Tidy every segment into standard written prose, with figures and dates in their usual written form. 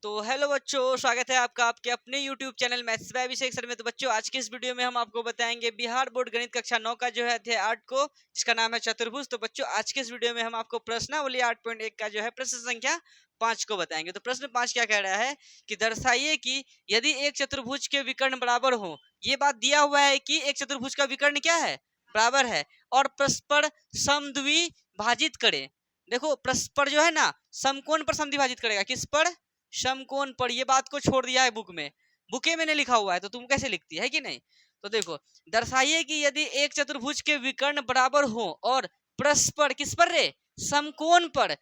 तो हेलो बच्चों, स्वागत है आपका आपके अपने YouTube channel maths by Abhishek sir में। तो बच्चों, आज की इस वीडियो में हम आपको बताएंगे बिहार बोर्ड गणित कक्षा 9 का जो है अध्याय 8 को, जिसका नाम है चतुर्भुज। तो बच्चों, आज के इस वीडियो में हम आपको प्रश्नावली 8.1 का जो है प्रश्न संख्या 5 को बताएंगे। तो प्रश्न 5 क्या कह रहा है कि दर्शाइए कि यदि एक चतुर्भुज के विकर्ण बराबर हो। ये बात दिया हुआ है कि एक चतुर्भुज का विकर्ण क्या है, बराबर है, और परस्पर समद्विभाजित करे। देखो, परस्पर जो है ना, समकोण पर समद्विभाजित करेगा। किस पर? समकोण पर। ये बात को छोड़ दिया है बुक में, बुके में नहीं लिखा हुआ है, तो तुम कैसे लिखती है कि नहीं। तो देखो, दर्शाइए कि यदि एक चतुर्भुज के विकर्ण बराबर हो और परस्पर किस पर रे, समकोण पर,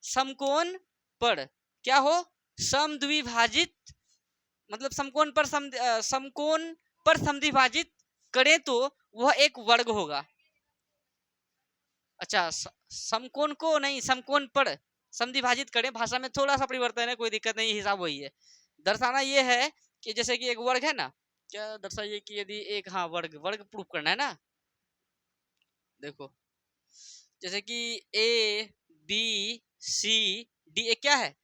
समकोण पर क्या हो, समद्विभाजित, मतलब समकोण पर समकोण पर समद्विभाजित करें तो वह एक वर्ग होगा। अच्छा, समकोण को नहीं, समकोण पर समद्विभाजित करें। भाषा में थोड़ा सा परिवर्तन है, कोई दिक्कत नहीं, हिसाब वही है। दर्शाना ये है कि जैसे कि एक वर्ग है ना, क्या दर्शाइए कि यदि एक, हाँ, वर्ग, वर्ग प्रूफ करना है ना। देखो, जैसे कि ए बी सी डी एक क्या है,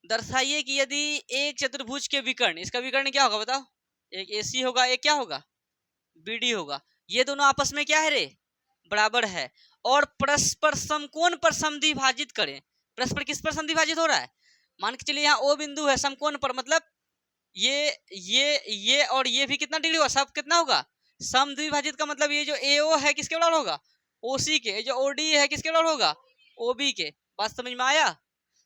दर्शाइए कि यदि एक चतुर्भुज के विकर्ण, इसका विकर्ण क्या होगा बताओ। एक ए सी होगा, एक क्या होगा, बी डी होगा। ये दोनों आपस में क्या है रे, बराबर है, और परस्पर समकोण पर समद्विभाजित करें। परस्पर किस पर समद्विभाजित हो रहा है, मान के चलिए यहाँ ओ बिंदु है, समकोण पर, मतलब ये और ये भी कितना डिग्री होगा, सब कितना होगा, समद्विभाजित का मतलब ये जो AO है किसके बराबर होगा, OC के। जो OD है किसके बराबर होगा, OB के। बात समझ में आया।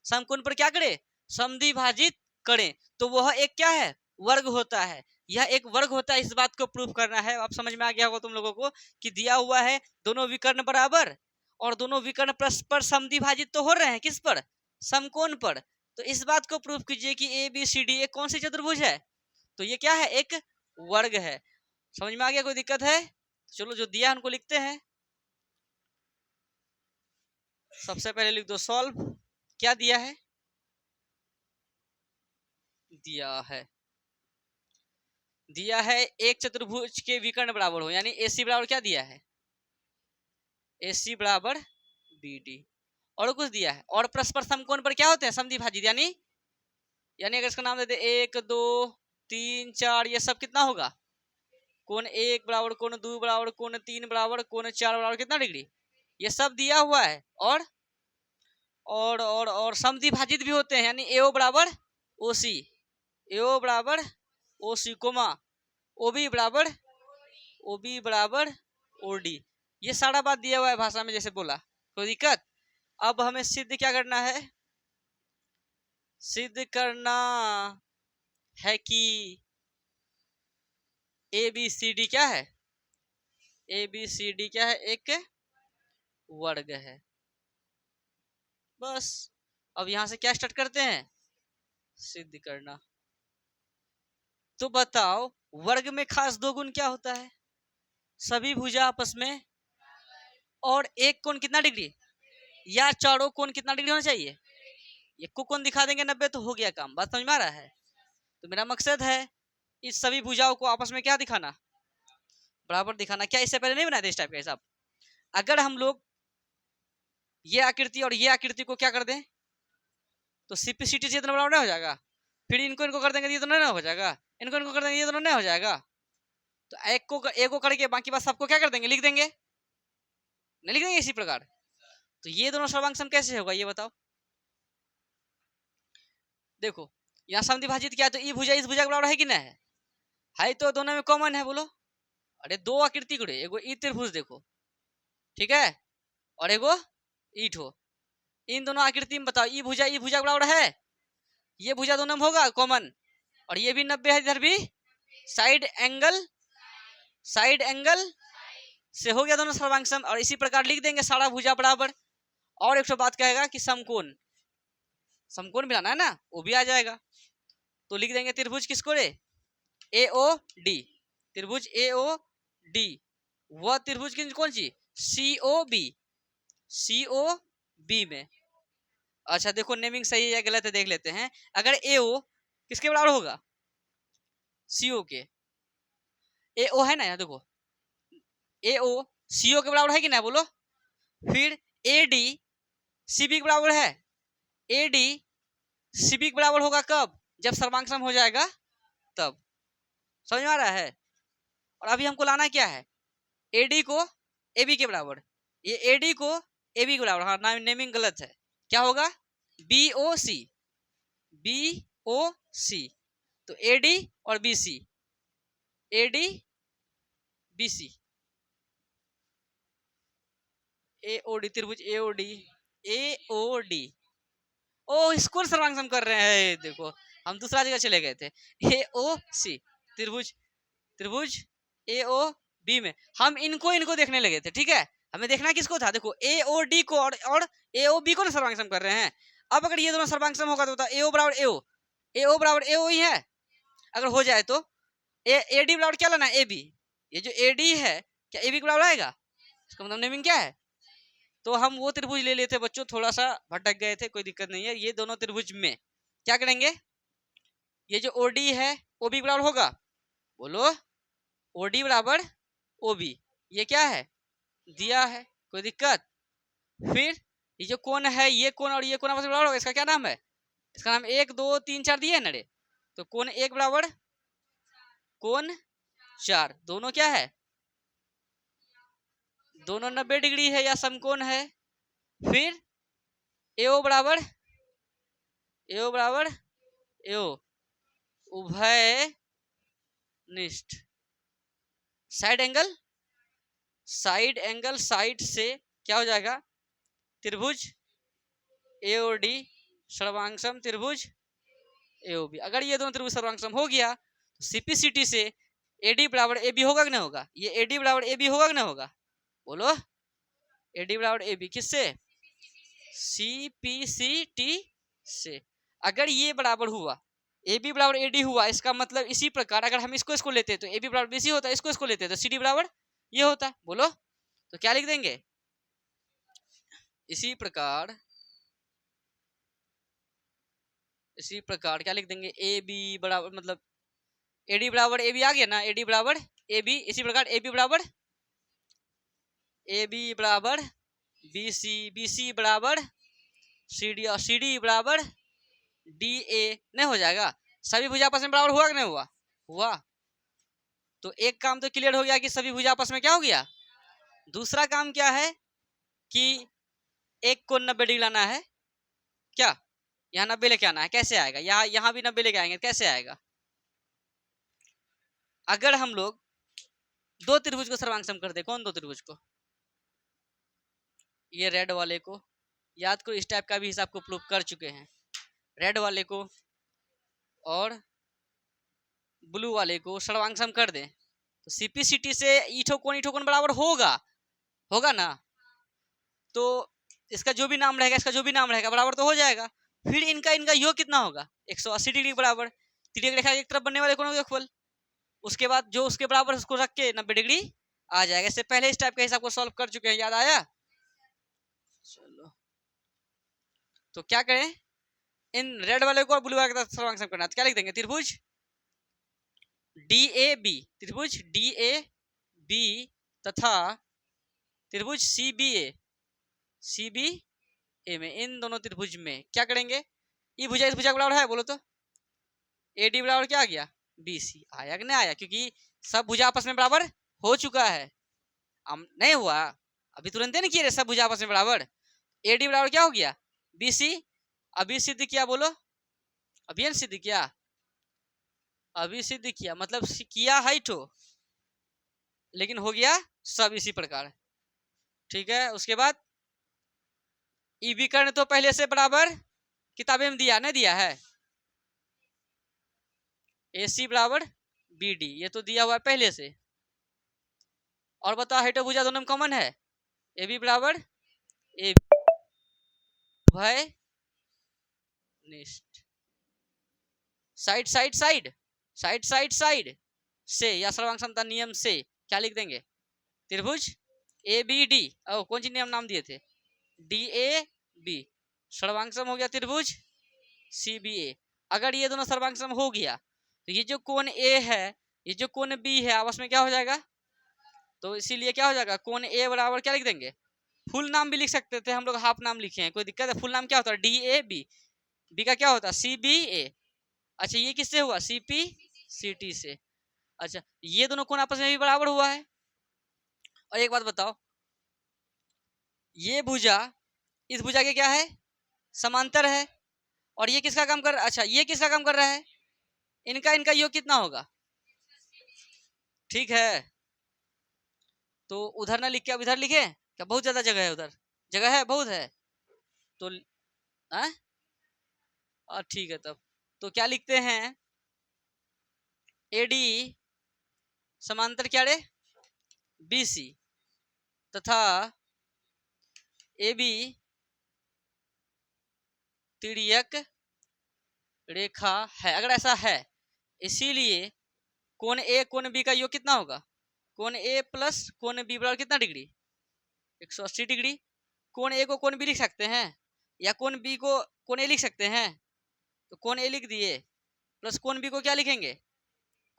समकोण पर क्या करे, समद्विभाजित करें तो वह एक क्या है, वर्ग होता है। यह एक वर्ग होता है, इस बात को प्रूफ करना है। अब समझ में आ गया होगा तुम लोगों को कि दिया हुआ है दोनों विकर्ण बराबर और दोनों विकर्ण परस्पर समद्विभाजित तो हो रहे हैं किस पर, समकोण पर। तो इस बात को प्रूफ कीजिए कि ABCD एक कौन सी चतुर्भुज है, तो ये क्या है, एक वर्ग है। समझ में आ गया, कोई दिक्कत है। चलो, जो दिया उनको लिखते हैं। सबसे पहले लिख दो सॉल्व। क्या दिया है, दिया है एक चतुर्भुज के विकर्ण बराबर हो, यानी AC बराबर क्या दिया है, AC बराबर BD। और कुछ दिया है, और परस्पर समकोण पर क्या होते हैं, समद्विभाजित। यानी अगर इसका नाम देते 1 2 3 4, ये सब कितना होगा, कोण 1 बराबर, कोण 2 बराबर, कोण 3 बराबर, कोण 4 बराबर कितना डिग्री, ये सब दिया हुआ है। और समद्विभाजित भी होते हैं, यानी AO बराबर OC, AO बराबर OC, कोमा OB बराबर OD। ये सारा बात दिया हुआ है भाषा में, जैसे बोला, कोई दिक्कत। अब हमें सिद्ध क्या करना है, सिद्ध करना है कि ABCD क्या है, ABCD क्या है, एक वर्ग है। बस, अब यहां से क्या स्टार्ट करते हैं, सिद्ध करना। तो बताओ, वर्ग में खास दो गुण क्या होता है, सभी भुजा आपस में, और एक कोण कितना डिग्री, या चारों कोण कितना डिग्री होना चाहिए। एक को कोण दिखा देंगे 90 तो हो गया काम। बात समझ में आ रहा है। तो मेरा मकसद है इस सभी भुजाओं को आपस में क्या दिखाना, बराबर दिखाना। क्या इससे पहले नहीं बनाए थे इस टाइप का हिसाब। अगर हम लोग ये आकृति और ये आकृति को क्या कर दें, तो CPCT से इतना बराबर नहीं हो जाएगा। फिर इनको कर देंगे, ये तो नहीं हो जाएगा। इनको कर देंगे, ये तो नहीं हो जाएगा। तो एक को करके बाकी बात सबको क्या कर देंगे, लिख देंगे, नहीं लिख देंगे इसी प्रकार। तो ये दोनों सर्वांग सम कैसे होगा, ये बताओ। देखो, यहाँ समद्विभाजित क्या है, तो ई भुजा इस भुजा के बराबर है कि नहीं है तो दोनों में कॉमन है, बोलो। अरे दो आकृति को, एगो ई त्रिभुज देखो, ठीक है, और एगो ईट हो। इन दोनों आकृति में बताओ, ई भुजा बराबर है, ये भुजा दोनों में होगा कॉमन, और ये भी 90 है, इधर भी साइड एंगल से हो गया दोनों सर्वांग सम। और इसी प्रकार लिख देंगे सारा भुजा बराबर। और एक बात कहेगा कि समकोण भी लाना है ना, वो भी आ जाएगा। तो लिख देंगे त्रिभुज किसको रे, AOD, त्रिभुज AOD। वह त्रिभुज की कौन सी, COB में। अच्छा देखो, नेमिंग सही है या गलत है देख लेते हैं। अगर AO किसके बराबर होगा, CO के। AO है ना, यहाँ देखो, AO CO के बराबर है कि ना, बोलो। फिर AD CB के बराबर है, AD सीबी के बराबर होगा कब? जब सर्वांग सम हो जाएगा तब। समझ में आ रहा है? और अभी हमको लाना क्या है? एडी को एबी के बराबर। ये एडी को एबी के बराबर, हाँ नेमिंग गलत है। क्या होगा? B O C, B O C. तो एडी और B C, AD B C, AOD, त्रिभुज एओडी, एओडी। ओ इसको सर्वांग सम कर रहे हैं, देखो हम दूसरा जगह चले गए थे। ए ओ सी, त्रिभुज, त्रिभुज ए ओ बी में हम इनको इनको देखने लगे थे, ठीक है। हमें देखना किसको था? देखो ए ओ डी को और ए ओ बी को ना सर्वांग सम कर रहे हैं। अब अगर ये दोनों सर्वांग सम होगा तो होता ए ओ बराबर ए ओ, ए ओ बराबर ए ओ ही है। अगर हो जाए तो ए डी बराबर क्या लाना है? A B. ये जो ए डी है क्या ए बी के बराबर आएगा? इसका मतलब नेमिंग क्या है? तो हम वो त्रिभुज ले लेते बच्चों, थोड़ा सा भटक गए थे, कोई दिक्कत नहीं है। ये दोनों त्रिभुज में क्या करेंगे? ये जो ओडी है ओबी बराबर होगा, बोलो ओडी बराबर ओबी। ये क्या है? दिया है, कोई दिक्कत? फिर ये जो कोण है, ये कोण और ये कोण आपस में बराबर होगा, इसका क्या नाम है? इसका नाम 1 2 3 4 दिए ना रे। तो कोण 1 बराबर कोण 4, दोनों क्या है? दोनों 90 डिग्री है या समकोण है। फिर एओ बराबर एओ बराबर एओ उभय निष्ठ। Side angle, side angle side से क्या हो जाएगा? त्रिभुज एओडी सर्वांग सम त्रिभुज एओबी। अगर ये दोनों त्रिभुज सर्वांग सम हो गया तो सीपीसीटी से एडी बराबर एबी होगा कि नहीं होगा? ये एडी बराबर एबी होगा कि नहीं होगा? बोलो एडी बराबर एबी किससे? सीपीसीटी से। अगर ये बराबर हुआ, ए बी बराबर ए डी हुआ, इसका मतलब इसी प्रकार अगर हम इसको इसको लेते तो ए बी बराबर बी सी होता, इसको इसको लेते तो सी डी बराबर ये होता। बोलो तो क्या लिख देंगे? इसी प्रकार, इसी प्रकार क्या लिख देंगे? ए बी बराबर मतलब ए डी बराबर ए बी आ गया ना, ए डी बराबर ए बी। इसी प्रकार ए बी बराबर बी सी, बी सी बराबर सी डी और सी डी बराबर डी ए। नहीं हो जाएगा? सभी भुजा आपस में बराबर हुआ कि नहीं हुआ? हुआ। तो एक काम तो क्लियर हो गया कि सभी भुजा आपस में क्या हो गया। दूसरा काम क्या है कि एक को 90 डिग्री लाना है। क्या यहाँ 90 लेके आना है? कैसे आएगा? यहाँ भी 90 लेके आएंगे, कैसे आएगा? अगर हम लोग दो त्रिभुज को सर्वांग सम कर दे। कौन दो त्रिभुज को? ये रेड वाले को, याद करो इस टाइप का भी हिसाब को प्रूव कर चुके हैं। रेड वाले को और ब्लू वाले को सर्वांग सम कर दें तो सीपीसीटी से ईठो कोण बराबर होगा, होगा ना। तो इसका जो भी नाम रहेगा, इसका जो भी नाम रहेगा बराबर तो हो जाएगा। फिर इनका इनका योग कितना होगा? 180 डिग्री बराबर। तिर्यक रेखा एक तरफ बनने वाले कोणों का योगफल, उसके बाद जो उसके बराबर उसको रख के 90 डिग्री आ जाएगा। इससे पहले इस टाइप के हिसाब को सॉल्व कर चुके हैं, याद आया? चलो तो क्या करें? इन रेड वाले को और ब्लू वाले का सर्वांग सम करना। तो क्या लिख देंगे? त्रिभुज डी ए बी, त्रिभुज डी ए बी तथा त्रिभुज सी बी ए में, इन दोनों त्रिभुज में क्या करेंगे? ई भुजा इस भुजा बराबर है, बोलो तो ए डी बराबर क्या आ गया? B C. आया कि नहीं आया? क्योंकि सब भुजा आपस में बराबर हो चुका है। नहीं हुआ अभी तुरंत नहीं किए सब भुजा आपस में बराबर। ए डी बराबर क्या हो गया? B C. अभी सिद्ध किया, बोलो अभी सिद्ध किया, अभी सिद्ध किया मतलब किया है ठो, लेकिन हो गया सब इसी प्रकार, ठीक है। उसके बाद ई विकर्ण तो पहले से बराबर किताबें में दिया, नहीं दिया है? ए सी बराबर बी डी, ये तो दिया हुआ है पहले से। और बताओ हेटोभुजा दोनों में कॉमन है, ए बी बराबर ए भय निष्ठ। Side side side side side side से या सर्वांग समता नियम से क्या लिख देंगे? त्रिभुज ए बी डी। ओ कौन सी नियम नाम दिए थे? D A B. सर्वांग सम हो गया त्रिभुज सी बी ए। अगर ये दोनों सर्वांग सम हो गया तो ये जो कोण ए है, ये जो कोण बी है, आपस में क्या हो जाएगा? तो इसीलिए क्या हो जाएगा? कोण ए बराबर क्या लिख देंगे? फुल नाम भी लिख सकते थे हम लोग, हाफ नाम लिखे हैं, कोई दिक्कत है? फुल नाम क्या होता है? D A B. बी का क्या होता है सी बी ए। अच्छा ये किससे हुआ सी पी सी टी से। अच्छा ये दोनों कोण आपस में भी बराबर हुआ है। और एक बात बताओ, ये भुजा इस भुजा के क्या है समांतर है, और ये किसका काम कर रहा है, अच्छा ये किसका काम कर रहा है, इनका इनका योग कितना होगा। ठीक है, तो उधर ना लिख के अब इधर लिखे क्या, बहुत ज्यादा जगह है उधर, जगह है बहुत है तो ठीक है तब तो क्या लिखते हैं, एडी समांतर क्या रे बी सी, तथा ए बी तिर्यक रेखा है। अगर ऐसा है इसीलिए कोण ए कोण बी का योग कितना होगा, कोण ए प्लस कोण बी बराबर कितना डिग्री 180 डिग्री। कोण ए को कोण बी लिख सकते हैं या कोण बी को कोण ए लिख सकते हैं, तो कोण ए लिख दिए प्लस कोण बी को क्या लिखेंगे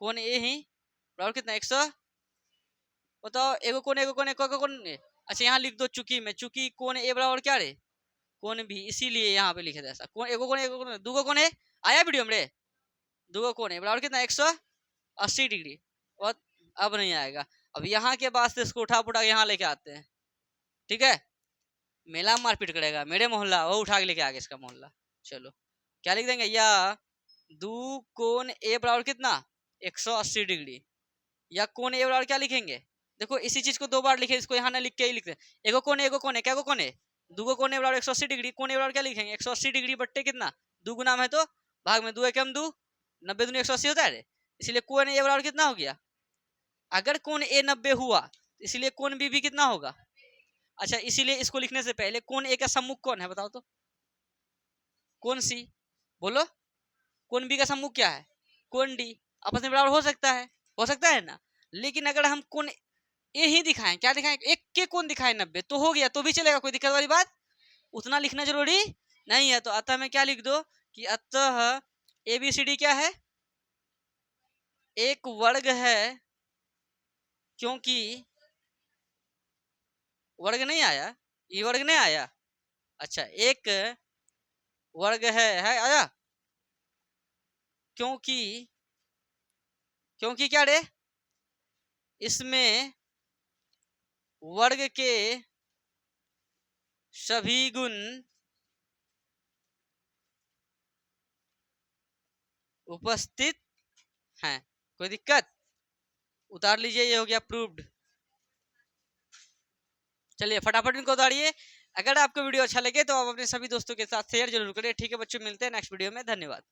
कोण ए ही बराबर कितना 100। बताओ एगो कोण एगो कोण एक कोण, अच्छा यहाँ लिख दो चूंकि में, चूंकि कोण ए बराबर क्या रे कोण बी, इसीलिए यहाँ पे लिखे थे ऐसा, कोण एगो कोण दूगो कोण है आया वीडियो में रे, दूगो कोण है बराबर कितना 180 डिग्री। और अब नहीं आएगा, अब यहाँ के बाद से इसको उठा पुठा यहाँ लेके आते हैं। ठीक है, मेला में मारपीट करेगा मेरे मोहल्ला, वो उठा के लेके आ गया इसका मोहल्ला। चलो क्या लिख देंगे, या दू कोण ए बराबर कितना 180 डिग्री, या कोण ए बराबर क्या लिखेंगे, देखो इसी चीज को दो बार लिखे, इसको यहाँ ना लिख के ही लिखते हैं। एगो कोण एगो कोण है, क्या को कोण है दूगो कोण ए बराबर 180 डिग्री, कोण ए बराबर क्या लिखेंगे 180 डिग्री बट्टे कितना दू गुना में, तो भाग में दो एकम दू, 90 दूनी 180 होता है रे, इसलिए कोण ए बराबर कितना हो गया, अगर कोण ए 90 हुआ इसलिए कोण बी भी कितना होगा। अच्छा इसीलिए इसको लिखने से पहले कोण ए का सम्मुख कौन है बताओ तो, कोण सी, बोलो कोण बी का सम्मुख क्या है कोण डी, आपस में बराबर हो सकता है ना। लेकिन अगर हम कोण ए ही दिखाएं, क्या दिखाएं एक के कोण दिखाएं 90 तो हो गया, तो भी चलेगा, कोई दिक्कत वाली बात, उतना लिखना जरूरी नहीं है। तो अतः में क्या लिख दो कि अतः ए बी सी डी क्या है एक वर्ग है, क्योंकि वर्ग नहीं आया, ये वर्ग नहीं आया, अच्छा एक वर्ग है आया, क्योंकि क्योंकि क्या रे इसमें वर्ग के सभी गुण उपस्थित हैं। कोई दिक्कत, उतार लीजिए, ये हो गया प्रूव्ड। चलिए फटाफट इनको उतारिए। अगर आपको वीडियो अच्छा लगे तो आप अपने सभी दोस्तों के साथ शेयर जरूर करें। ठीक है बच्चों, मिलते हैं नेक्स्ट वीडियो में, धन्यवाद।